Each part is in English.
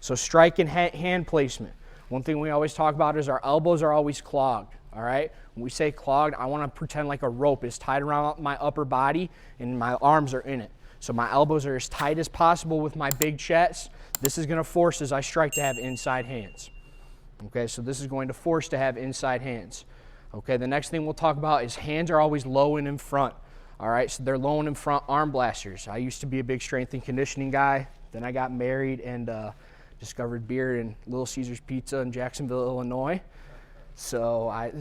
So strike and hand placement. One thing we always talk about is our elbows are always clogged, all right? When we say clogged, I want to pretend like a rope is tied around my upper body and my arms are in it. So my elbows are as tight as possible with my big chest. This is going to force as I strike to have inside hands. Okay, so this is going to force to have inside hands. Okay, the next thing we'll talk about is hands are always low and in front. All right, so they're low and in front arm blasters. I used to be a big strength and conditioning guy. Then I got married and discovered beer and Little Caesars Pizza in Jacksonville, Illinois. So I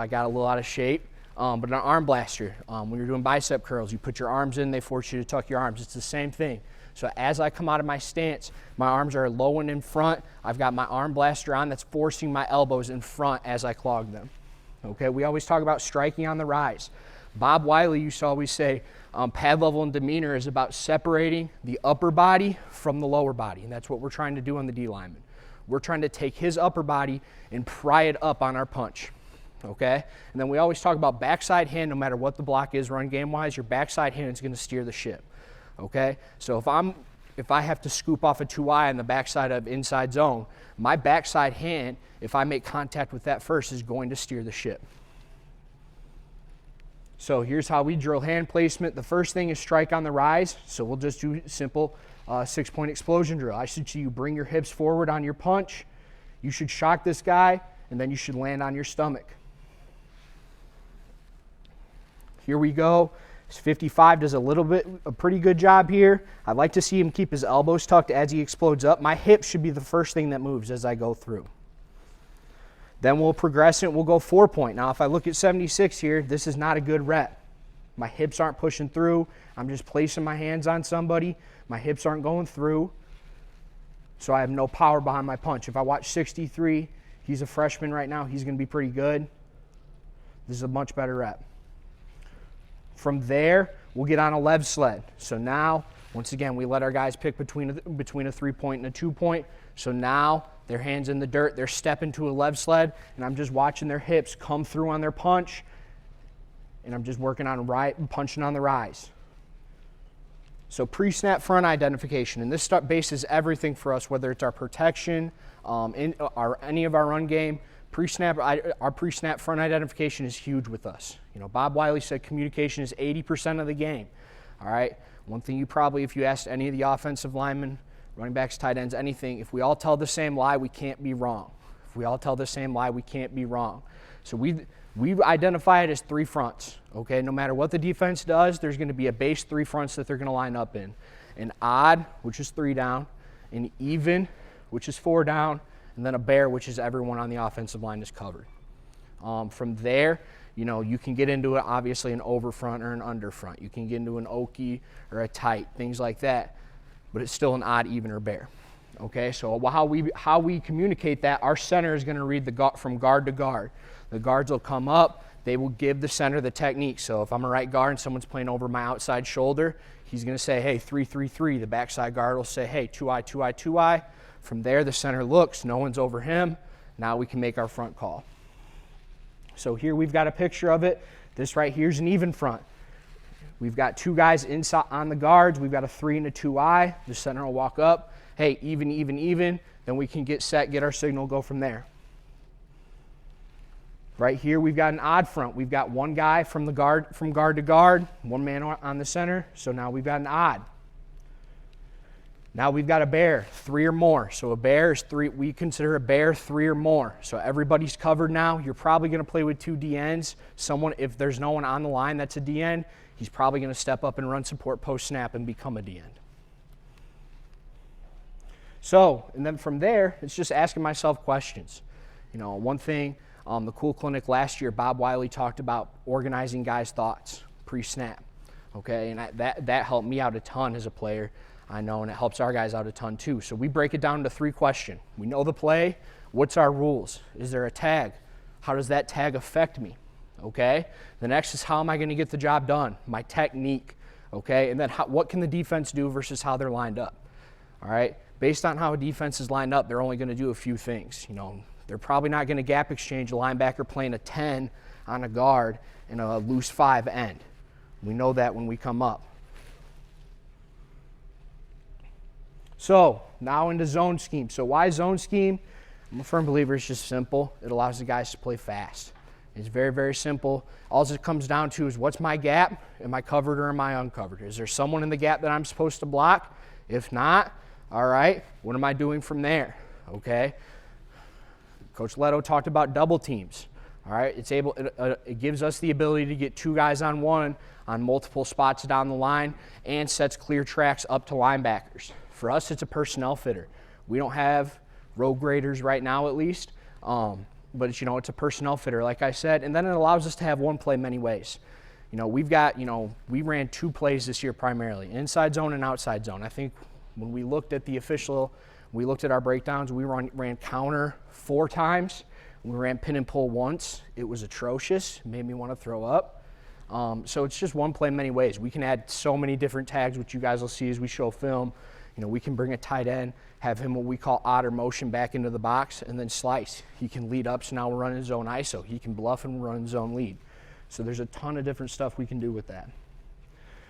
got a little out of shape. But an arm blaster, when you're doing bicep curls, you put your arms in, they force you to tuck your arms. It's the same thing. So as I come out of my stance, my arms are low and in front. I've got my arm blaster on that's forcing my elbows in front as I clog them. Okay, we always talk about striking on the rise. Bob Wiley used to always say pad level and demeanor is about separating the upper body from the lower body, and that's what we're trying to do on the D lineman. We're trying to take his upper body and pry it up on our punch. Okay, and then we always talk about backside hand. No matter what the block is run game wise, your backside hand is going to steer the ship. Okay, so if I have to scoop off a 2-eye on the backside of inside zone, my backside hand, if I make contact with that first, is going to steer the ship. So here's how we drill hand placement. The first thing is strike on the rise. So we'll just do simple 6-point explosion drill. I should see you bring your hips forward on your punch. You should shock this guy, and then you should land on your stomach. Here we go. 55 does a pretty good job here. I'd like to see him keep his elbows tucked as he explodes up. My hips should be the first thing that moves as I go through. Then we'll progress it. We'll go 4-point. Now, if I look at 76 here, this is not a good rep. My hips aren't pushing through. I'm just placing my hands on somebody. My hips aren't going through. So I have no power behind my punch. If I watch 63, he's a freshman right now. He's going to be pretty good. This is a much better rep. From there, we'll get on a lev sled. So now, once again, we let our guys pick between a 3-point and a 2-point. So now, their hands in the dirt, they're stepping to a lev sled, and I'm just watching their hips come through on their punch, and I'm just working on punching on the rise. So pre-snap front identification, and this bases everything for us, whether it's our protection, any of our run game. Our pre-snap front identification is huge with us. You know, Bob Wiley said communication is 80% of the game. All right. One thing you probably, if you asked any of the offensive linemen, running backs, tight ends, anything, if we all tell the same lie, we can't be wrong. If we all tell the same lie, we can't be wrong. So we identify it as 3 fronts. Okay. No matter what the defense does, there's going to be a base 3 fronts that they're going to line up in. An odd, which is 3 down, an even, which is 4 down, and then a bear, which is everyone on the offensive line is covered. From there, you know, you can get into it, obviously an over front or an under front. You can get into an okie or a tight, things like that, but it's still an odd, even, or bear. Okay, so how we communicate that, our center is going to read from guard to guard. The guards will come up, they will give the center the technique. So if I'm a right guard and someone's playing over my outside shoulder, he's going to say, hey, 3-3-3. The backside guard will say, hey, 2-eye, 2-eye, 2-eye. From there, the center looks, no one's over him. Now we can make our front call. So here we've got a picture of it. This right here is an even front. We've got 2 guys inside on the guards. We've got a 3 and a 2-eye. The center will walk up. Hey, even, even, even. Then we can get set, get our signal, go from there. Right here, we've got an odd front. We've got 1 guy from guard to guard, 1 man on the center. So now we've got an odd. Now we've got a bear, 3 or more. So a bear is 3. We consider a bear 3 or more. So everybody's covered now. You're probably going to play with 2 DNs. If there's no one on the line that's a DN, he's probably going to step up and run support post snap and become a DN. So, and then from there, it's just asking myself questions. You know, one thing, the Cool Clinic last year, Bob Wiley talked about organizing guys' thoughts pre-snap. Okay, and that helped me out a ton as a player. I know, and it helps our guys out a ton too. So we break it down into 3 questions. We know the play. What's our rules? Is there a tag? How does that tag affect me? Okay. The next is how am I going to get the job done? My technique. Okay. And then what can the defense do versus how they're lined up? All right. Based on how a defense is lined up, they're only going to do a few things. You know, they're probably not going to gap exchange a linebacker playing a 10 on a guard and a loose 5 end. We know that when we come up. So now into zone scheme. So why zone scheme? I'm a firm believer it's just simple. It allows the guys to play fast. It's very, very simple. All it comes down to is what's my gap? Am I covered or am I uncovered? Is there someone in the gap that I'm supposed to block? If not, all right, what am I doing from there? Okay. Coach Leto talked about double teams. All right, it gives us the ability to get 2 guys on 1 on multiple spots down the line and sets clear tracks up to linebackers. For us, it's a personnel fitter. We don't have road graders right now, at least, but it's, it's a personnel fitter, like I said, and then it allows us to have one play many ways. We've got, we ran 2 plays this year primarily, inside zone and outside zone. I think when we looked at we looked at our breakdowns, we ran counter 4 times. We ran pin and pull once. It was atrocious. It made me want to throw up. So it's just one play many ways. We can add so many different tags, which you guys will see as we show film. We can bring a tight end, have him what we call otter motion back into the box, and then slice. He can lead up, so now we're running zone ISO. He can bluff and run zone lead. So there's a ton of different stuff we can do with that.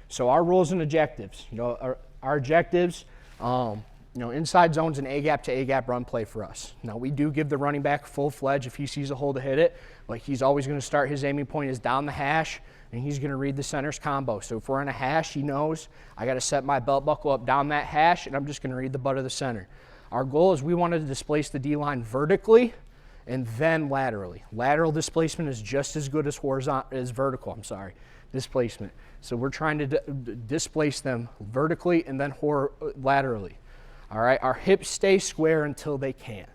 So our rules and objectives. Our objectives, inside zone's an A-gap to A-gap run play for us. Now, we do give the running back full-fledged if he sees a hole to hit it, but he's always going to start his aiming point is down the hash, and he's going to read the center's combo. So if we're on a hash, he knows I got to set my belt buckle up down that hash, and I'm just going to read the butt of the center. Our goal is we want to displace the D-line vertically and then laterally. Lateral displacement is just as good as vertical displacement. So we're trying to displace them vertically and then laterally. All right, our hips stay square until they can't.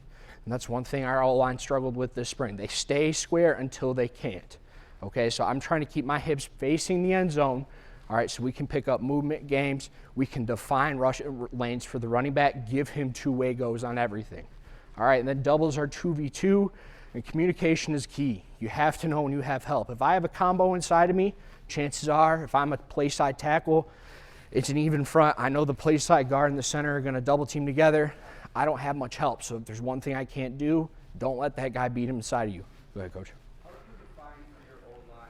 And that's one thing our O-line struggled with this spring. They stay square until they can't. Okay, so I'm trying to keep my hips facing the end zone. All right, so we can pick up movement games. We can define rush lanes for the running back, give him 2-way goes on everything. All right, and then doubles are 2v2, and communication is key. You have to know when you have help. If I have a combo inside of me, chances are, if I'm a play side tackle, it's an even front. I know the play side guard and the center are going to double team together. I don't have much help. So if there's one thing I can't do, don't let that guy beat him inside of you. Go ahead, Coach. How do you define your O-line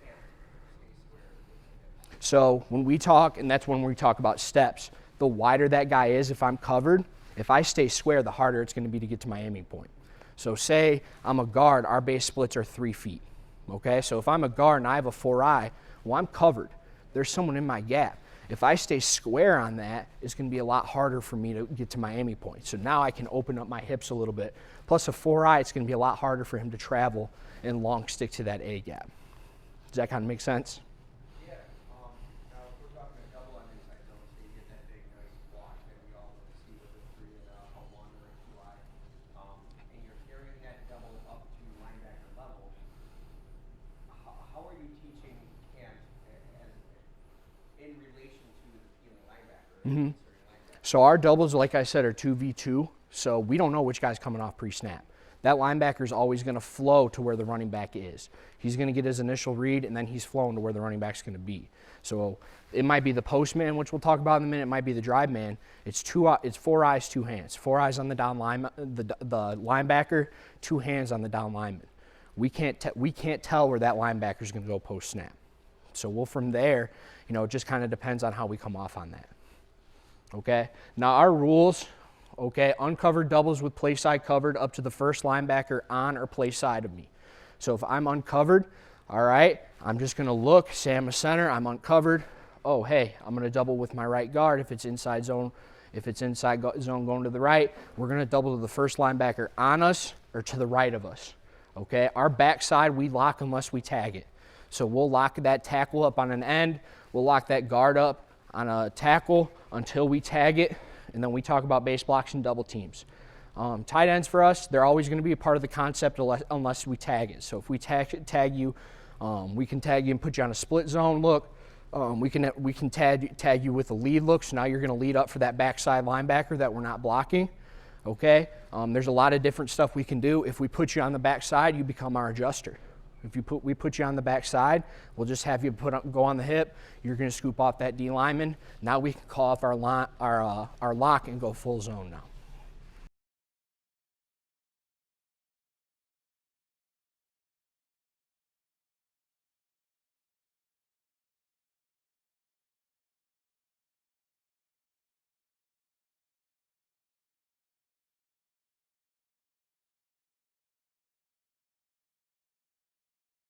and stay square? So when we talk, and that's when we talk about steps, the wider that guy is, if I'm covered, if I stay square, the harder it's going to be to get to my aiming point. So say I'm a guard, our base splits are 3 feet. Okay, so if I'm a guard and I have a 4-eye, well, I'm covered. There's someone in my gap. If I stay square on that, it's going to be a lot harder for me to get to my aiming point. So now I can open up my hips a little bit. Plus a 4-eye, it's going to be a lot harder for him to travel and long stick to that A gap. Does that kind of make sense? Yeah. Now if we're talking a double on inside zone, so you get that big nice block that we all see with a 3 and a 1 or a 2-eye, and you're carrying that double up to linebacker level, how are you teaching Cam in relation to the peeling linebacker? Mm-hmm. So our doubles, like I said, are 2v2. So we don't know which guy's coming off pre-snap. That linebacker is always going to flow to where the running back is. He's going to get his initial read, and then he's flowing to where the running back's going to be. So it might be the post man, which we'll talk about in a minute. It might be the drive man. It's 4 eyes, 2 hands. 4 eyes on the down line, the linebacker, 2 hands on the down lineman. We can't tell where that linebacker is going to go post snap. So we'll from there, it just kind of depends on how we come off on that. Okay. Now our rules. Okay, uncovered doubles with play side covered up to the first linebacker on or play side of me. So if I'm uncovered, all right, I'm just going to look, say I'm a center, I'm uncovered. Oh, hey, I'm going to double with my right guard if it's inside zone. If it's inside zone going to the right, we're going to double to the first linebacker on us or to the right of us. Okay, our backside, we lock unless we tag it. So we'll lock that tackle up on an end. We'll lock that guard up on a tackle until we tag it. And then we talk about base blocks and double teams. Tight ends for us, they're always going to be a part of the concept unless we tag it. So if we tag you, we can tag you and put you on a split zone look. We can tag you with a lead look. So now you're going to lead up for that backside linebacker that we're not blocking. Okay. There's a lot of different stuff we can do. If we put you on the backside, you become our adjuster. If we put you on the backside, we'll just have you go on the hip. You're going to scoop off that D lineman. Now we can call off our lock and go full zone now.